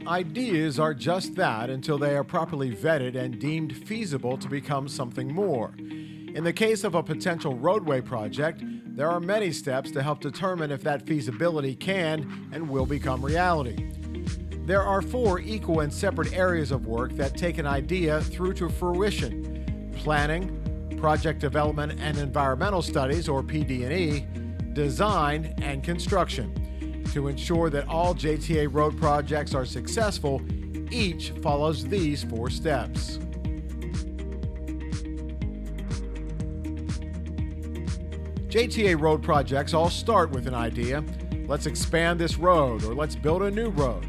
Ideas are just that until they are properly vetted and deemed feasible to become something more. In the case of a potential roadway project, there are many steps to help determine if that feasibility can and will become reality. There are 4 equal and separate areas of work that take an idea through to fruition: planning, project development and environmental studies, or PD&E, design, and construction. To ensure that all JTA road projects are successful, each follows these 4 steps. JTA road projects all start with an idea. Let's expand this road, or let's build a new road.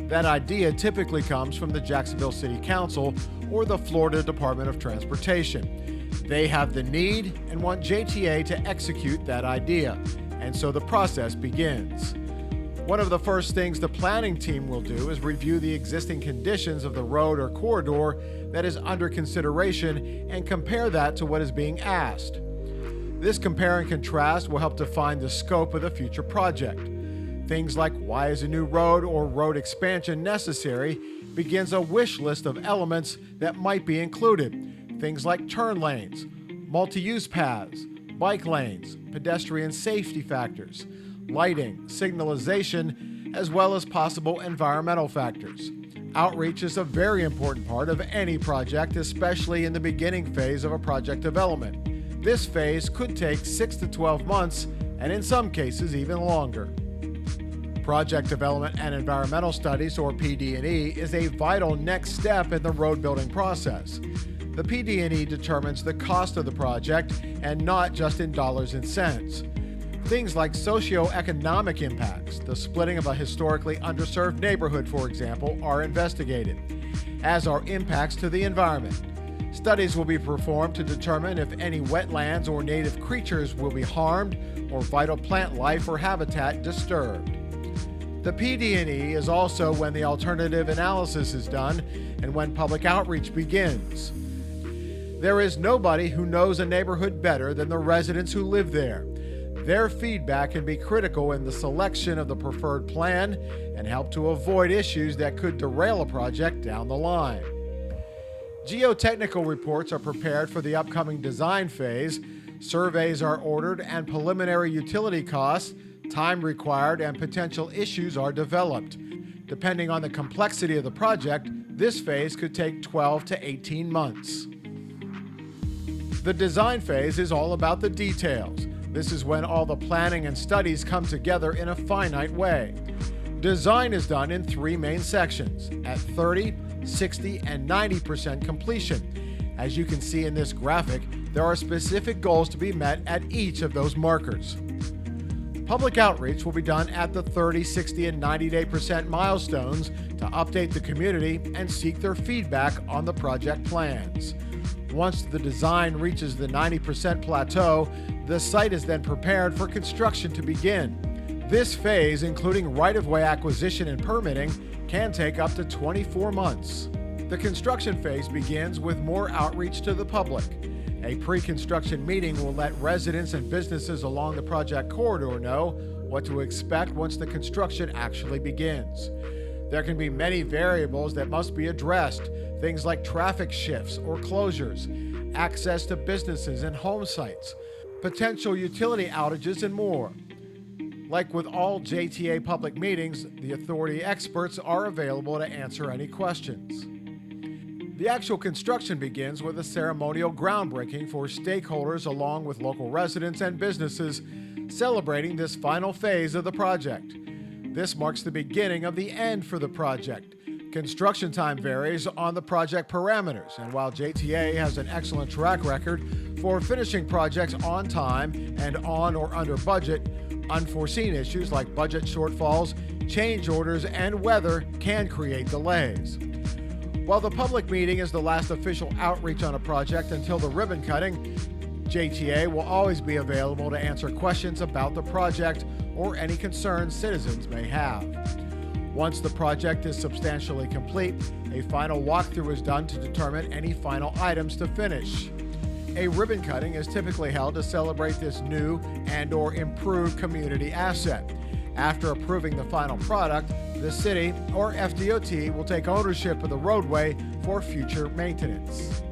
That idea typically comes from the Jacksonville City Council or the Florida Department of Transportation. They have the need and want JTA to execute that idea, and so the process begins. One of the first things the planning team will do is review the existing conditions of the road or corridor that is under consideration and compare that to what is being asked. This compare and contrast will help define the scope of the future project. Things like why is a new road or road expansion necessary begins a wish list of elements that might be included. Things like turn lanes, multi-use paths, bike lanes, pedestrian safety factors, lighting, signalization, as well as possible environmental factors. Outreach is a very important part of any project, especially in the beginning phase of a project development. This phase could take 6 to 12 months, and in some cases even longer. Project development and environmental studies, or PD&E, is a vital next step in the road building process. The PD&E determines the cost of the project, and not just in dollars and cents. Things like socioeconomic impacts, the splitting of a historically underserved neighborhood, for example, are investigated, as are impacts to the environment. Studies will be performed to determine if any wetlands or native creatures will be harmed or vital plant life or habitat disturbed. The PD&E is also when the alternative analysis is done and when public outreach begins. There is nobody who knows a neighborhood better than the residents who live there. Their feedback can be critical in the selection of the preferred plan and help to avoid issues that could derail a project down the line. Geotechnical reports are prepared for the upcoming design phase, surveys are ordered, and preliminary utility costs, time required, and potential issues are developed. Depending on the complexity of the project, this phase could take 12 to 18 months. The design phase is all about the details. This is when all the planning and studies come together in a finite way. Design is done in 3 main sections, at 30, 60, and 90% completion. As you can see in this graphic, there are specific goals to be met at each of those markers. Public outreach will be done at the 30, 60, and 90% milestones to update the community and seek their feedback on the project plans. Once the design reaches the 90% plateau, the site is then prepared for construction to begin. This phase, including right-of-way acquisition and permitting, can take up to 24 months. The construction phase begins with more outreach to the public. A pre-construction meeting will let residents and businesses along the project corridor know what to expect once the construction actually begins. There can be many variables that must be addressed, things like traffic shifts or closures, access to businesses and home sites, potential utility outages, and more. Like with all JTA public meetings, the authority experts are available to answer any questions. The actual construction begins with a ceremonial groundbreaking for stakeholders along with local residents and businesses celebrating this final phase of the project. This marks the beginning of the end for the project. Construction time varies on the project parameters, and while JTA has an excellent track record for finishing projects on time and on or under budget, unforeseen issues like budget shortfalls, change orders, and weather can create delays. While the public meeting is the last official outreach on a project until the ribbon cutting, JTA will always be available to answer questions about the project or any concerns citizens may have. Once the project is substantially complete, a final walkthrough is done to determine any final items to finish. A ribbon cutting is typically held to celebrate this new and/or improved community asset. After approving the final product, the city or FDOT will take ownership of the roadway for future maintenance.